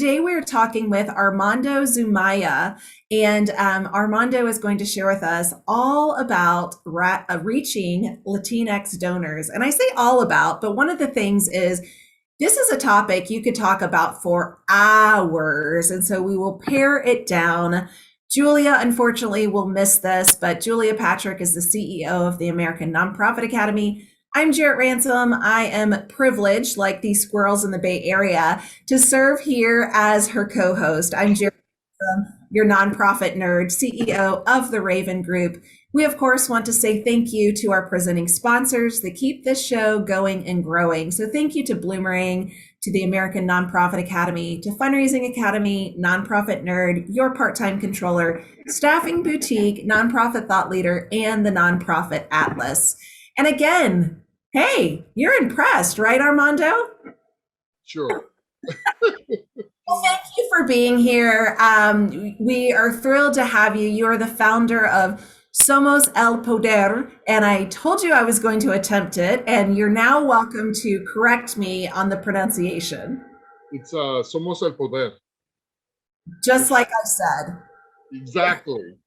today we're talking with Armando Zumaya, and Armando is going to share with us all about reaching Latinx donors. And I say all about, but one of the things is this is a topic you could talk about for hours, and so we will pare it down. Julia, unfortunately, will miss this, but Julia Patrick is the CEO of the American Nonprofit Academy. I'm Jarrett Ransom. I am privileged, like these squirrels in the Bay Area, to serve here as her co-host. I'm Jarrett Ransom, your nonprofit nerd, CEO of the Raven Group. We, of course, want to say thank you to our presenting sponsors that keep this show going and growing. So thank you to Bloomerang, to the American Nonprofit Academy, to Fundraising Academy, Nonprofit Nerd, Your Part-Time Controller, Staffing Boutique, Nonprofit Thought Leader, and the Nonprofit Atlas. And again, hey, you're impressed, right, Armando? Sure. Well, thank you for being here. We are thrilled to have you. You are the founder of Somos El Poder, and I told you I was going to attempt it, and you're now welcome to correct me on the pronunciation. It's Somos El Poder. Just like I said. Exactly.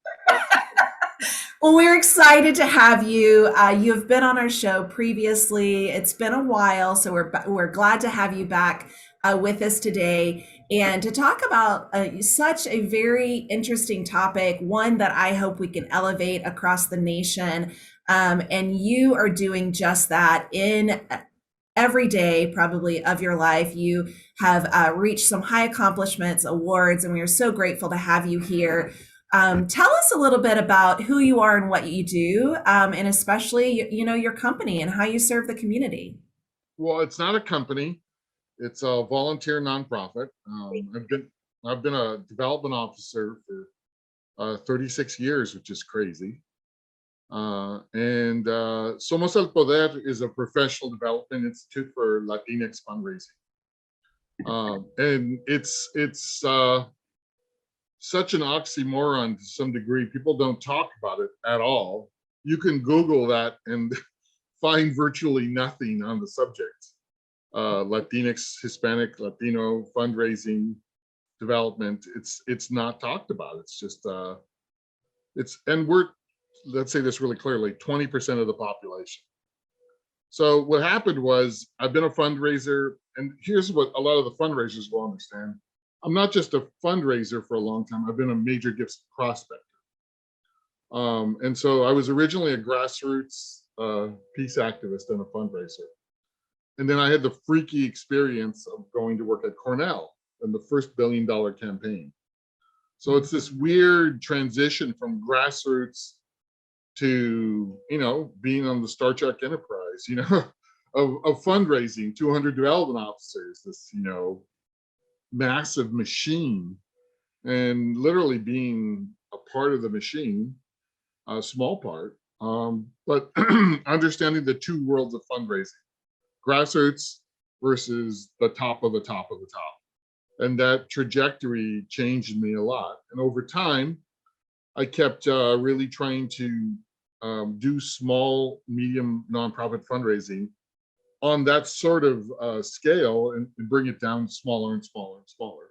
Well, we're excited to have you. You've been on our show previously. It's been a while, so we're glad to have you back with us today and to talk about such a very interesting topic, one that I hope we can elevate across the nation. And you are doing just that in every day, probably, of your life. You have reached some high accomplishments, awards, and we are so grateful to have you here. Tell us a little bit about who you are and what you do, and especially, your company and how you serve the community. Well, it's not a company; it's a volunteer nonprofit. I've been a development officer for 36 years, which is crazy. And Somos El Poder is a professional development institute for Latinx fundraising, and it's such an oxymoron to some degree. People don't talk about it at all. You can Google that and find virtually nothing on the subject. Latinx, Hispanic, Latino fundraising development. It's not talked about. It's just let's say this really clearly, 20% of the population. So what happened was I've been a fundraiser, and here's what a lot of the fundraisers will understand. I'm not just a fundraiser for a long time. I've been a major gifts prospector. And so I was originally a grassroots peace activist and a fundraiser. And then I had the freaky experience of going to work at Cornell in the first $1 billion campaign. So it's this weird transition from grassroots to, being on the Star Trek Enterprise, of fundraising, 200 development officers, this, massive machine, and literally being a part of the machine, a small part, but understanding the two worlds of fundraising, grassroots versus the top of the top of the top. And that trajectory changed me a lot. And over time, I kept really trying to do small, medium nonprofit fundraising on that sort of scale and bring it down smaller and smaller and smaller.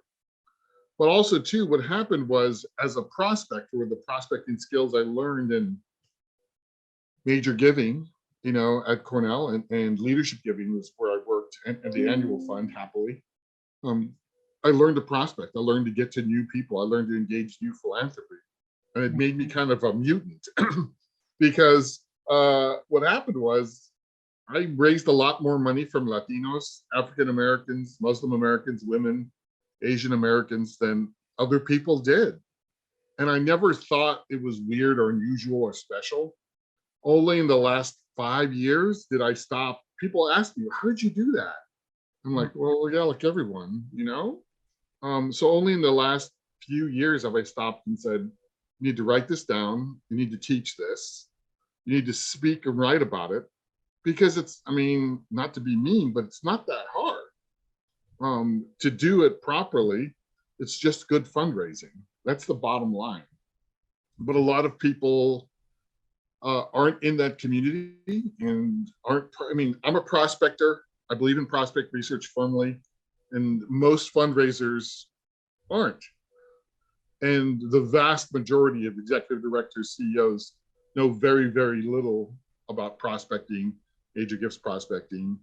But also too, what happened was, as a prospector, with the prospecting skills I learned in major giving, at Cornell, and leadership giving was where I worked, and the annual fund, happily. I learned to prospect. I learned to get to new people. I learned to engage new philanthropy. And it made me kind of a mutant because what happened was, I raised a lot more money from Latinos, African Americans, Muslim Americans, women, Asian Americans than other people did. And I never thought it was weird or unusual or special. Only in the last 5 years did I stop. People ask me, how did you do that? I'm like, well, yeah, like everyone, So only in the last few years have I stopped and said, you need to write this down. You need to teach this. You need to speak and write about it. Because it's, not to be mean, but it's not that hard to do it properly. It's just good fundraising. That's the bottom line. But a lot of people aren't in that community and I'm a prospector. I believe in prospect research firmly. And most fundraisers aren't. And the vast majority of executive directors, CEOs know very, very little about prospecting, major gifts prospecting,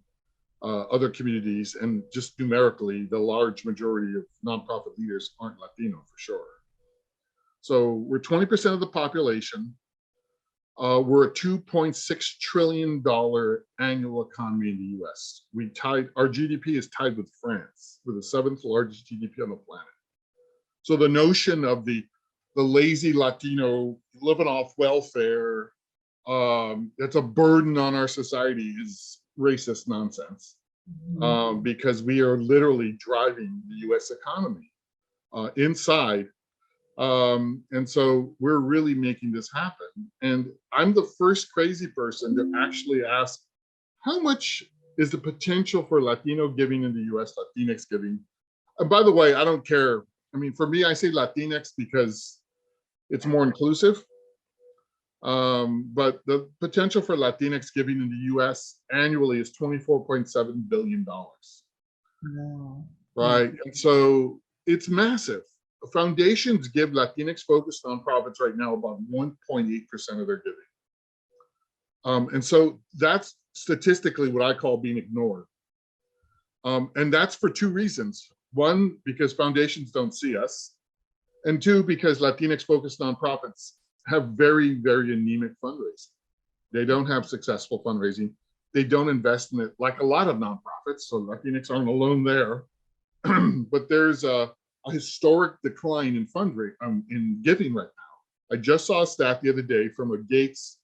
other communities, and just numerically, the large majority of nonprofit leaders aren't Latino for sure. So we're 20% of the population. We're a $2.6 trillion annual economy in the US. Our GDP is tied with France. We're the 7th largest GDP on the planet. So the notion of the lazy Latino living off welfare, that's a burden on our society, is racist nonsense, because we are literally driving the US economy inside. And so we're really making this happen. And I'm the first crazy person to actually ask, how much is the potential for Latino giving in the US, Latinx giving? And by the way, I don't care. I mean, for me, I say Latinx because it's more inclusive. But the potential for Latinx giving in the US annually is $24.7 billion. Wow. Right. And so it's massive. Foundations give Latinx focused nonprofits right now about 1.8% of their giving. And so that's statistically what I call being ignored. And that's for two reasons. One, because foundations don't see us. And two, because Latinx focused nonprofits have very, very anemic fundraising. They don't have successful fundraising. They don't invest in it like a lot of nonprofits. So Latinx aren't alone there. But there's a historic decline in fundraising, in giving right now. I just saw a stat the other day from a Gates,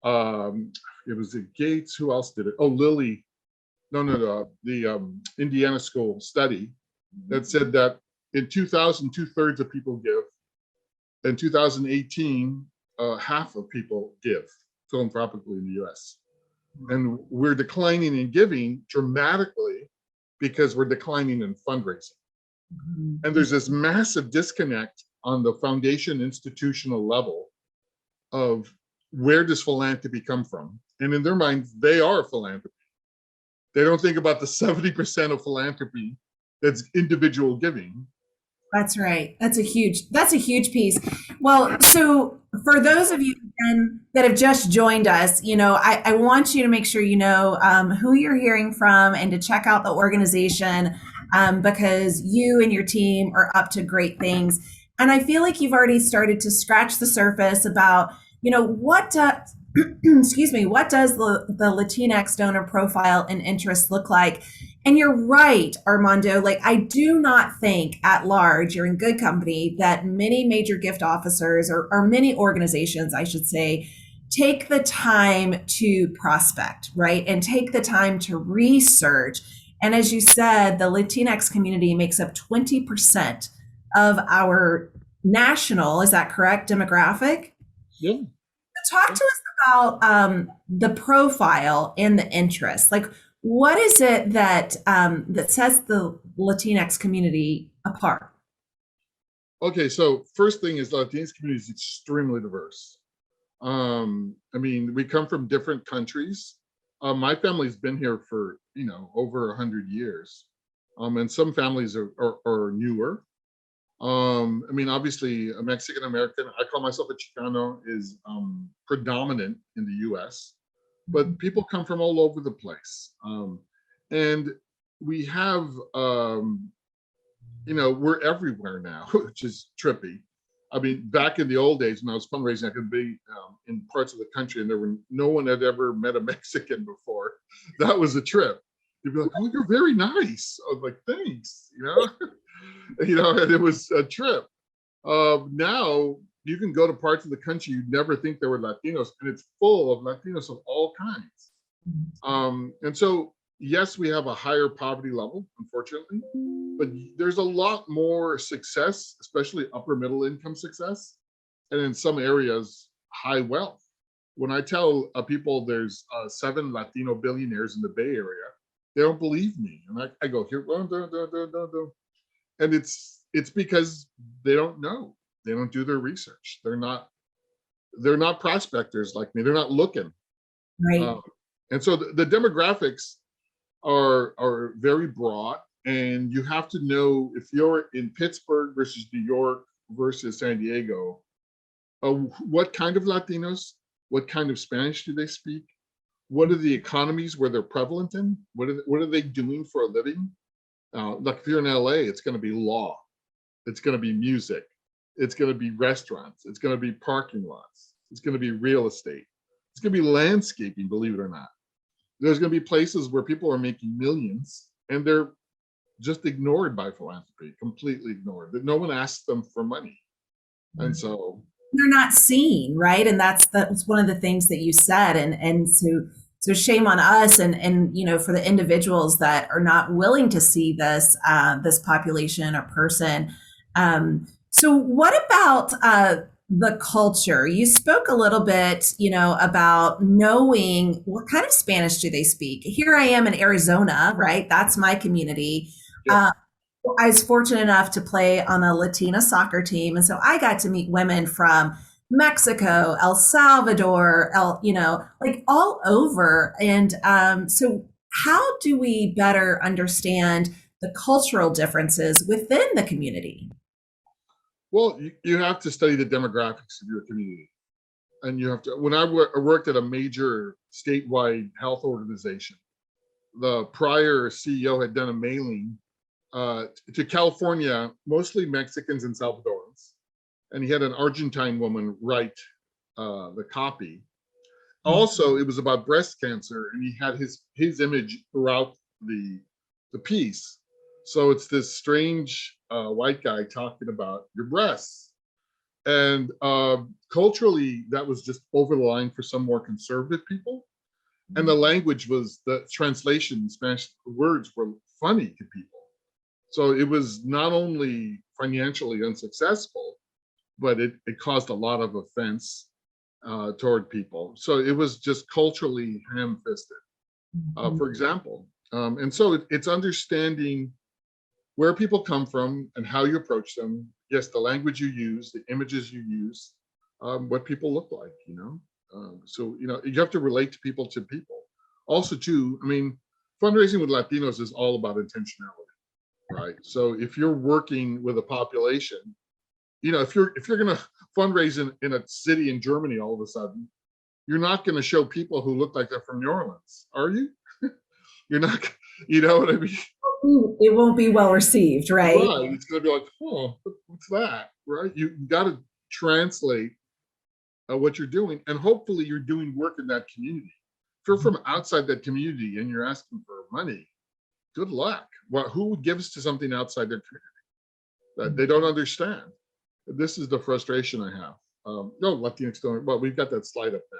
it was a Gates, who else did it? Oh, Lilly, the Indiana School study that said that in 2000, 2/3 of people give. In 2018, half of people give philanthropically in the US. And we're declining in giving dramatically because we're declining in fundraising. And there's this massive disconnect on the foundation institutional level of where does philanthropy come from? And in their minds, they are philanthropy. They don't think about the 70% of philanthropy that's individual giving. That's right. That's a huge piece. Well, so for those of you again, that have just joined us, I want you to make sure you know who you're hearing from and to check out the organization, because you and your team are up to great things. And I feel like you've already started to scratch the surface about, what excuse me, what does the Latinx donor profile and interest look like? And you're right, Armando, like I do not think at large, you're in good company, that many major gift officers or many organizations, I should say, take the time to prospect, right? And take the time to research. And as you said, the Latinx community makes up 20% of our national, is that correct, demographic? Yeah. Talk to us about the profile and the interest. Like, what is it that that sets the Latinx community apart? Okay, so first thing is the Latinx community is extremely diverse. I mean, we come from different countries. My family's been here for over 100 years, and some families are newer. I mean, obviously, a Mexican American, I call myself a Chicano, is predominant in the US, but people come from all over the place. And we have, we're everywhere now, which is trippy. I mean, back in the old days when I was fundraising, I could be in parts of the country and no one had ever met a Mexican before. That was a trip. You'd be like, oh, you're very nice. I was like, thanks, and it was a trip. Now you can go to parts of the country you'd never think there were Latinos, and it's full of Latinos of all kinds. And so, yes, we have a higher poverty level, unfortunately, but there's a lot more success, especially upper middle income success, and in some areas, high wealth. When I tell people there's 7 Latino billionaires in the Bay Area, they don't believe me. And I go, here, and it's because they don't know. They don't do their research. They're not prospectors like me. They're not looking. Right. And so the demographics are very broad. and you have to know if you're in Pittsburgh versus New York versus San Diego, what kind of Latinos, what kind of Spanish do they speak? What are the economies where they're prevalent in? What are they doing for a living? Like if you're in LA, it's going to be law, it's going to be music, it's going to be restaurants, it's going to be parking lots, it's going to be real estate, it's going to be landscaping, believe it or not. There's going to be places where people are making millions and they're just ignored by philanthropy, completely ignored. That no one asks them for money. And so they're not seen, right? And that's one of the things that you said. And so shame on us, and for the individuals that are not willing to see this population or person. So what about the culture? You spoke a little bit, about knowing what kind of Spanish do they speak. Here I am in Arizona, right? That's my community. yeah. I was fortunate enough to play on a Latina soccer team, and so I got to meet women from Mexico, El Salvador, like all over. And so, how do we better understand the cultural differences within the community? Well, you have to study the demographics of your community. And you have to, when I worked at a major statewide health organization, the prior CEO had done a mailing to California, mostly Mexicans and Salvadorans. And he had an Argentine woman write the copy. Also, it was about breast cancer, and he had his image throughout the piece. So it's this strange white guy talking about your breasts. And culturally, that was just over the line for some more conservative people. And the language was, the translation in Spanish words were funny to people. So it was not only financially unsuccessful, but it caused a lot of offense toward people. So it was just culturally ham-fisted, for example. And so it's understanding where people come from and how you approach them. Yes, the language you use, the images you use, what people look like, So, you have to relate to people. Also, too, I mean, fundraising with Latinos is all about intentionality, right? So if you're working with a population, if you're going to fundraise in a city in Germany, all of a sudden, you're not going to show people who look like they're from New Orleans, are you? You're not, you know what I mean? It won't be well received, right? Right. It's going to be like, oh, what's that? Right. You got to translate what you're doing, and hopefully you're doing work in that community. If you're from outside that community and you're asking for money, good luck. Well, who would give us to something outside their community that they don't understand? This is the frustration I have. No, Latinx don't. Well, we've got that slide up now.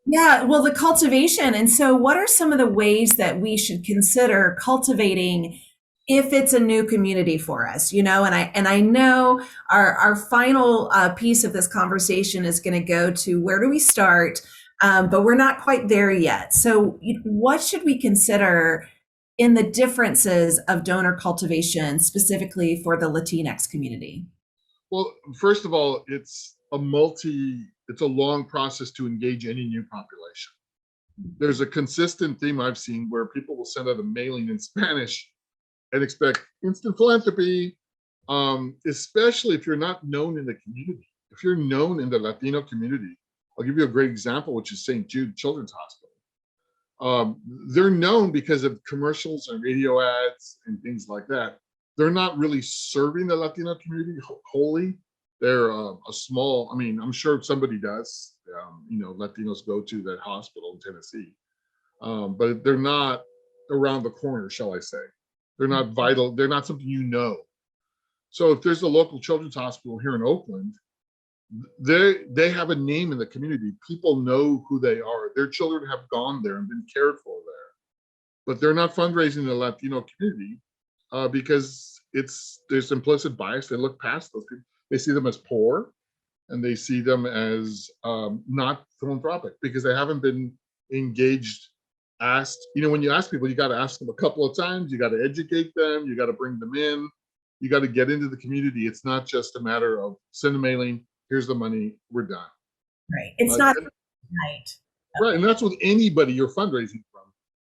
Yeah, well, the cultivation. And so, what are some of the ways that we should consider cultivating if it's a new community for us? And I know our final piece of this conversation is going to go to where do we start, but we're not quite there yet. So, what should we consider in the differences of donor cultivation specifically for the Latinx community? Well, first of all, it's a long process to engage any new population. There's a consistent theme I've seen where people will send out a mailing in Spanish and expect instant philanthropy, especially if you're not known in the community. If you're known in the Latino community, I'll give you a great example, which is St. Jude Children's Hospital. They're known because of commercials and radio ads and things like that. They're not really serving the Latino community wholly. They're a small, I mean, I'm sure somebody does, Latinos go to that hospital in Tennessee, but they're not around the corner, shall I say. They're not vital. They're not something. So if there's a local children's hospital here in Oakland, they have a name in the community. People know who they are. Their children have gone there and been cared for there, but they're not fundraising in the Latino community because there's implicit bias. They look past those people. They see them as poor, and they see them as not philanthropic because they haven't been engaged, asked. When you ask people, you got to ask them a couple of times. You got to educate them. You got to bring them in. You got to get into the community. It's not just a matter of send a mailing, here's the money, we're done. Right. It's not right. Right. And that's with anybody you're fundraising from.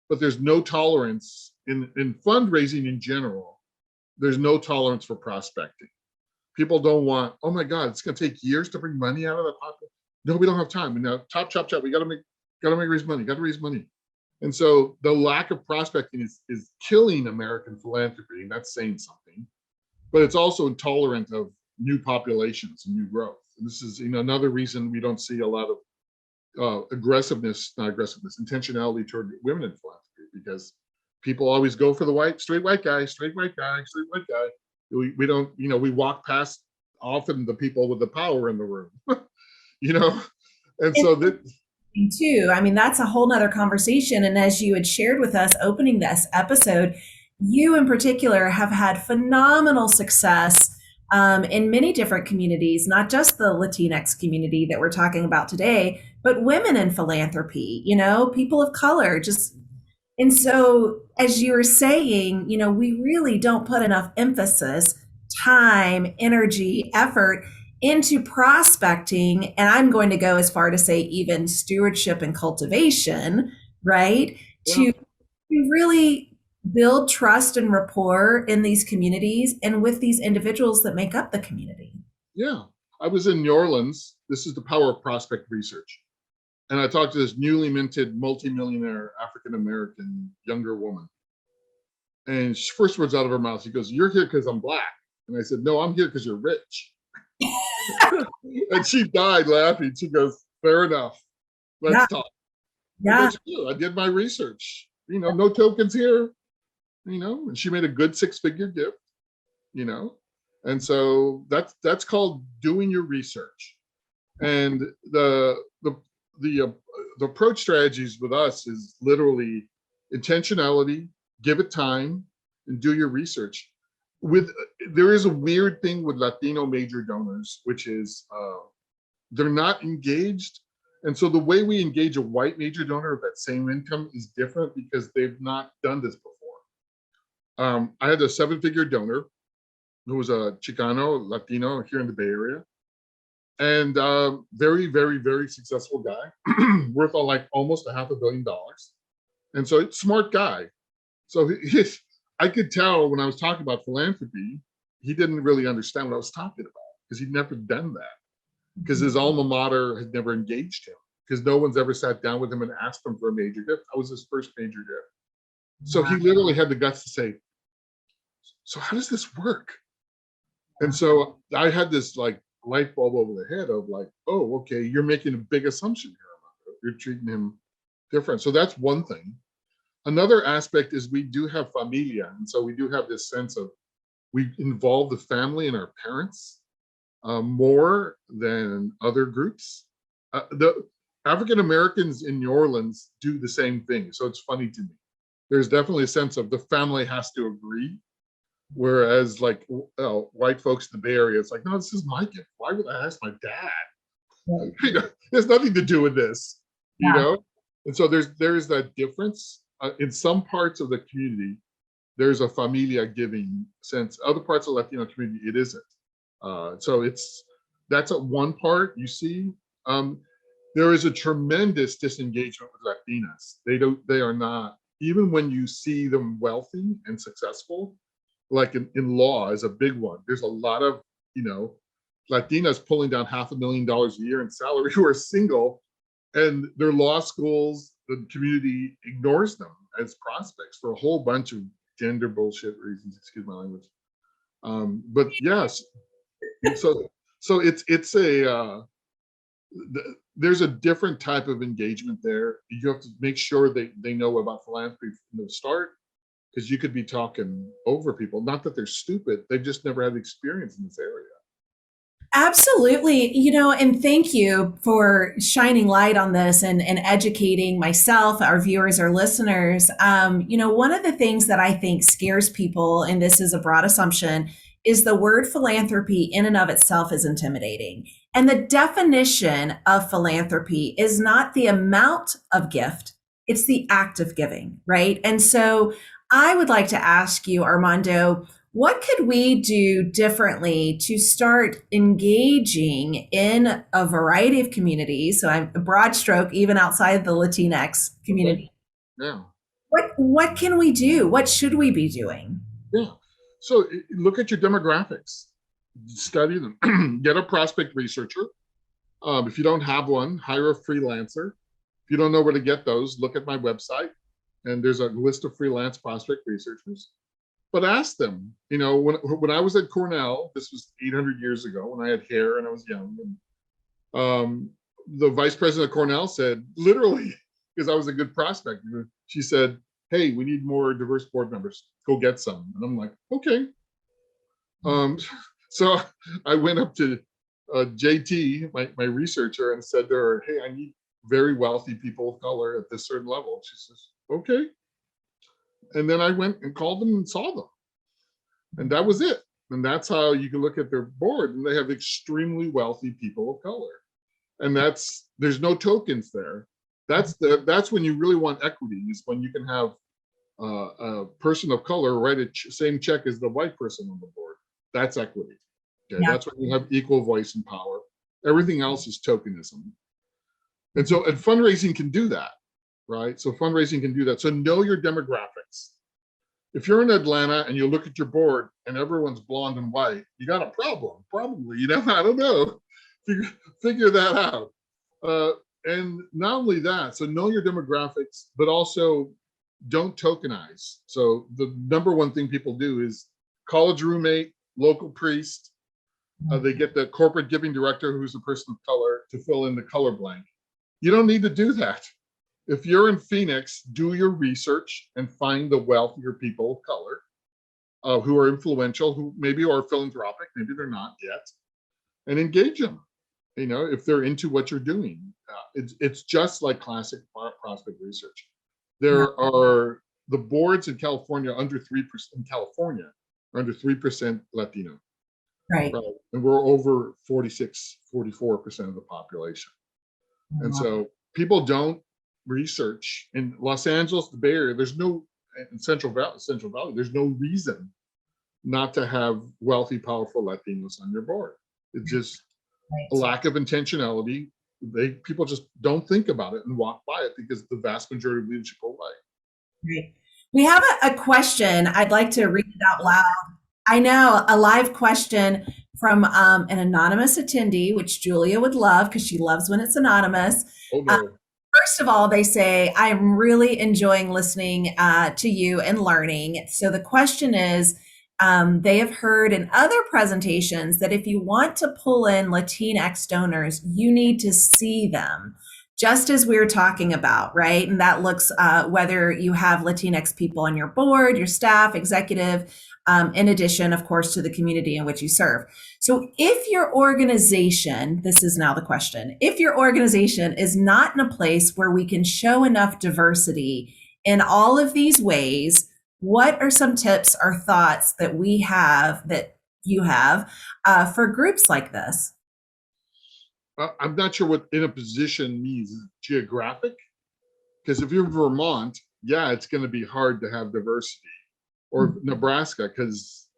But there's no tolerance in fundraising in general, there's no tolerance for prospecting. People don't want, oh my God, it's going to take years to bring money out of the pocket. No, we don't have time. And now, chop. We got to raise money. Got to raise money. And so the lack of prospecting is killing American philanthropy, and that's saying something. But it's also intolerant of new populations and new growth. And this is, another reason we don't see a lot of intentionality toward women in philanthropy, because people always go for the straight white guy. We don't, we walk past often the people with the power in the room, and so that too. I mean, that's a whole nother conversation. And as you had shared with us opening this episode, you in particular have had phenomenal success in many different communities, not just the Latinx community that we're talking about today, but women in philanthropy, people of color, and so as you were saying, we really don't put enough emphasis, time, energy, effort into prospecting. And I'm going to go as far to say even stewardship and cultivation, right? yeah. To really build trust and rapport in these communities and with these individuals that make up the community. Yeah. I was in New Orleans. This is the power of prospect research. And I talked to this newly minted multimillionaire African-American younger woman. And first words out of her mouth, she goes, "You're here because I'm Black." And I said, "No, I'm here because you're rich." And she died laughing. She goes, "Fair enough. Let's talk." Yeah. I did my research. No tokens here. And she made a good 6-figure gift. And so that's called doing your research. And the approach strategies with us is literally intentionality, give it time, and do your research. There is a weird thing with Latino major donors, which is they're not engaged. And so the way we engage a white major donor of that same income is different because they've not done this before. I had a 7-figure donor who was a Chicano, Latino here in the Bay Area. And very, very, very successful guy, worth like almost $500 million. And so smart guy. So I could tell when I was talking about philanthropy, he didn't really understand what I was talking about because he'd never done that. Because his alma mater had never engaged him, because no one's ever sat down with him and asked him for a major gift. I was his first major gift. So he literally had the guts to say, "So how does this work?" And so I had this like light bulb over the head of like, oh, okay, you're making a big assumption here, Armando. You're treating him different. So that's one thing. Another aspect is we do have familia. And so we do have this sense of we involve the family and our parents more than other groups. The African Americans in New Orleans do the same thing. So it's funny to me. There's definitely a sense of the family has to agree. Whereas like white folks in the Bay Area, it's like, no, this is my gift. Why would I ask my dad? There's nothing to do with this, And so there's that difference. In some parts of the community, there's a familia giving sense. Other parts of the Latino community, it isn't. So that's one part you see. There is a tremendous disengagement with Latinas. They are not, even when you see them wealthy and successful, like in law is a big one. There's a lot of, Latinas pulling down $500,000 a year in salary who are single, and their law schools, the community ignores them as prospects for a whole bunch of gender bullshit reasons, excuse my language. But yes, so it's there's a different type of engagement there. You have to make sure they know about philanthropy from the start, because you could be talking over people. Not that they're stupid, they've just never had experience in this area. Absolutely. And thank you for shining light on this and educating myself, our viewers, our listeners. One of the things that I think scares people, and this is a broad assumption, is the word philanthropy in and of itself is intimidating. And the definition of philanthropy is not the amount of gift, it's the act of giving, right? And so I would like to ask you, Armando, what could we do differently to start engaging in a variety of communities? So I'm a broad stroke, even outside the Latinx community. Yeah. What can we do? What should we be doing? Yeah. So look at your demographics, study them, get a prospect researcher. If you don't have one, hire a freelancer. If you don't know where to get those, look at my website, and there's a list of freelance prospect researchers. But ask them, when I was at Cornell, this was 800 years ago when I had hair and I was young. And, the vice president of Cornell said, literally, because I was a good prospect, she said, "Hey, we need more diverse board members. Go get some." And I'm like, okay. Um, so I went up to JT, my researcher, and said to her, "Hey, I need very wealthy people of color at this certain level." She says, "Okay." And then I went and called them and saw them. And that was it. And that's how you can look at their board, and they have extremely wealthy people of color. And there's no tokens there. That's when you really want equity, is when you can have a person of color write a same check as the white person on the board. That's equity. Okay, Yeah. that's when you have equal voice and power. Everything else is tokenism. And fundraising can do that, right? So fundraising can do that. So know your demographics. If you're in Atlanta and you look at your board and everyone's blonde and white, you got a problem, probably. I don't know. Figure that out. And not only that, so know your demographics, but also don't tokenize. So the number one thing people do is college roommate, local priest. They get the corporate giving director, who's a person of color, to fill in the color blank. You don't need to do that. If you're in Phoenix, do your research and find the wealthier people of color who are influential, who maybe are philanthropic, maybe they're not yet, and engage them. If they're into what you're doing, it's just like classic prospect research. There are the boards in California under 3%. In California, are under 3% Latino, Right. right? And we're over 46, 44% of the population. And Wow. so people don't research in Los Angeles, the Bay Area. There's no in Central Valley. There's no reason not to have wealthy, powerful Latinos on your board. It's just a lack of intentionality. People just don't think about it and walk by it because the vast majority of leadership are white. Right. We have a question. I'd like to read it out loud. I know, a live question from an anonymous attendee, which Julia would love because she loves when it's anonymous. Oh no. First of all, they say, I'm really enjoying listening to you and learning. So the question is, they have heard in other presentations that if you want to pull in Latinx donors, you need to see them, just as we were talking about, right? And that looks whether you have Latinx people on your board, your staff, executive, in addition, of course, to the community in which you serve. So if your organization, this is now the question, if your organization is not in a place where we can show enough diversity in all of these ways, what are some tips or thoughts that we have, that you have, for groups like this? I'm not sure what in a position means. Geographic? Because if you're Vermont, yeah, it's going to be hard to have diversity. Or Nebraska, because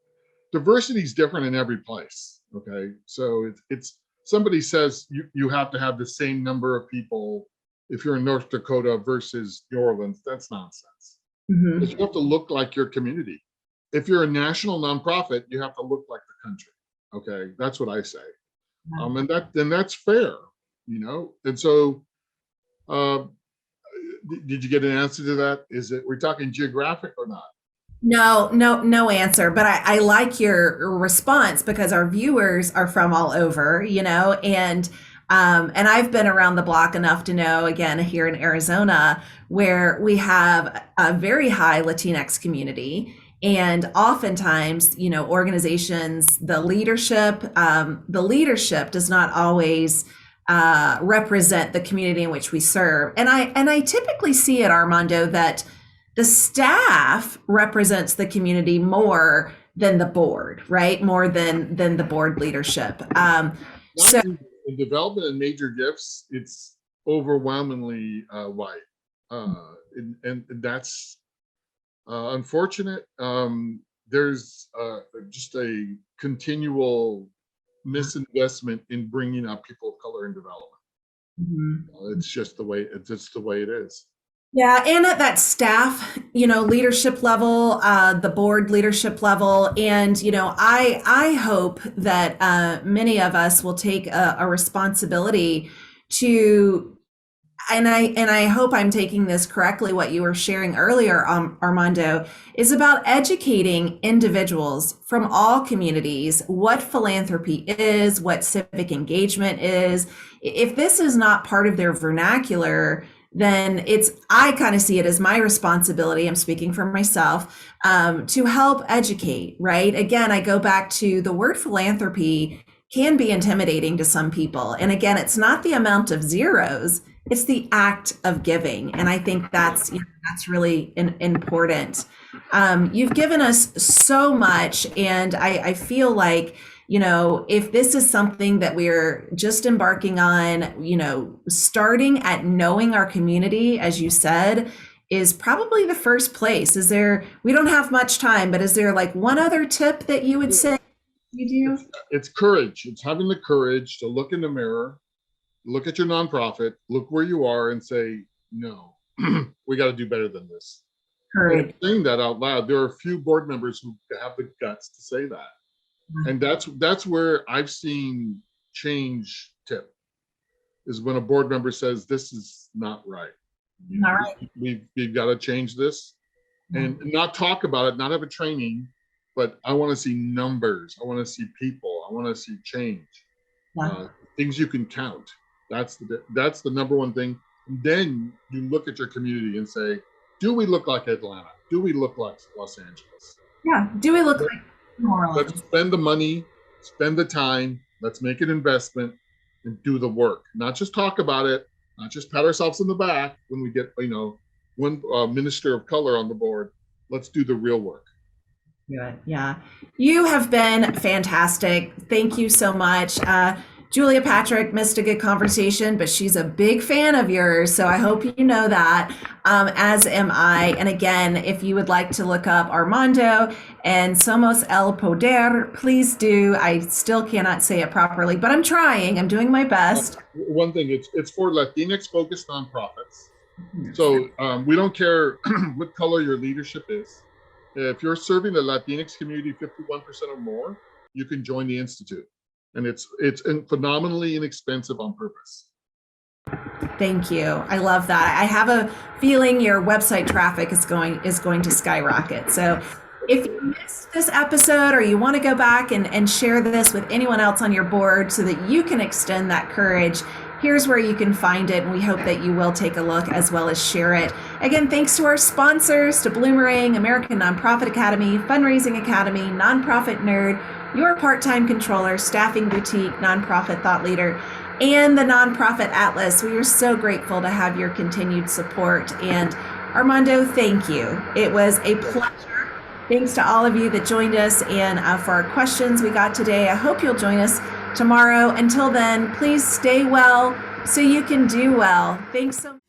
diversity is different in every place. Okay, so it's somebody says you have to have the same number of people if you're in North Dakota versus New Orleans. That's nonsense. Because you have to look like your community. If you're a national nonprofit, you have to look like the country. Okay, that's what I say. And that's fair, And so, did you get an answer to that? We're talking geographic or not? No answer. But I like your response because our viewers are from all over, and I've been around the block enough to know, again, here in Arizona, where we have a very high Latinx community. And oftentimes, organizations, the leadership does not always represent the community in which we serve. And I typically see it, Armando, that the staff represents the community more than the board, right? More than the board leadership. So In development and major gifts, it's overwhelmingly white, and that's unfortunate. There's just a continual misinvestment in bringing up people of color in development. It's just the way it is. Yeah, and at that staff, leadership level, the board leadership level, and I hope that many of us will take a responsibility to, and I hope I'm taking this correctly. What you were sharing earlier, Armando, is about educating individuals from all communities what philanthropy is, what civic engagement is. If this is not part of their vernacular, then I kind of see it as my responsibility. I'm speaking for myself, to help educate. Right? Again, I go back to the word philanthropy can be intimidating to some people, and again, it's not the amount of zeros, it's the act of giving. And I think that's really important. You've given us so much, and I feel like, if this is something that we're just embarking on, starting at knowing our community, as you said, is probably the first place. We don't have much time, but is there like one other tip that you would say you do? It's courage. It's having the courage to look in the mirror, look at your nonprofit, look where you are, and say, no, we got to do better than this. And saying that out loud, there are a few board members who have the guts to say that. And that's where I've seen change tip, is when a board member says, this is not right. All right. We've got to change this, and not talk about it, not have a training, but I want to see numbers. I want to see people. I want to see change. Things you can count. That's the number one thing. And then you look at your community and say, do we look like Atlanta? Do we look like Los Angeles? Yeah. Do we look like New Orleans? Let's spend the money, spend the time. Let's make an investment and do the work. Not just talk about it, not just pat ourselves in the back when we get, one minister of color on the board. Let's do the real work. Good. Yeah. You have been fantastic. Thank you so much. Julia Patrick missed a good conversation, but she's a big fan of yours. So I hope you know that, as am I. And again, if you would like to look up Armando and Somos El Poder, please do. I still cannot say it properly, but I'm trying. I'm doing my best. One thing, it's for Latinx focused nonprofits. So we don't care what color your leadership is. If you're serving the Latinx community 51% or more, you can join the Institute. And it's phenomenally inexpensive on purpose. Thank you. I love that. I have a feeling your website traffic is going to skyrocket. So if you missed this episode, or you want to go back and share this with anyone else on your board so that you can extend that courage, here's where you can find it. And we hope that you will take a look as well as share it. Again, thanks to our sponsors, to Bloomerang, American Nonprofit Academy, Fundraising Academy, Nonprofit Nerd, Your Part-Time Controller, Staffing Boutique, Nonprofit Thought Leader, and the Nonprofit Atlas. We are so grateful to have your continued support. And Armando, thank you. It was a pleasure. Thanks to all of you that joined us and for our questions we got today. I hope you'll join us tomorrow. Until then, please stay well so you can do well. Thanks so much.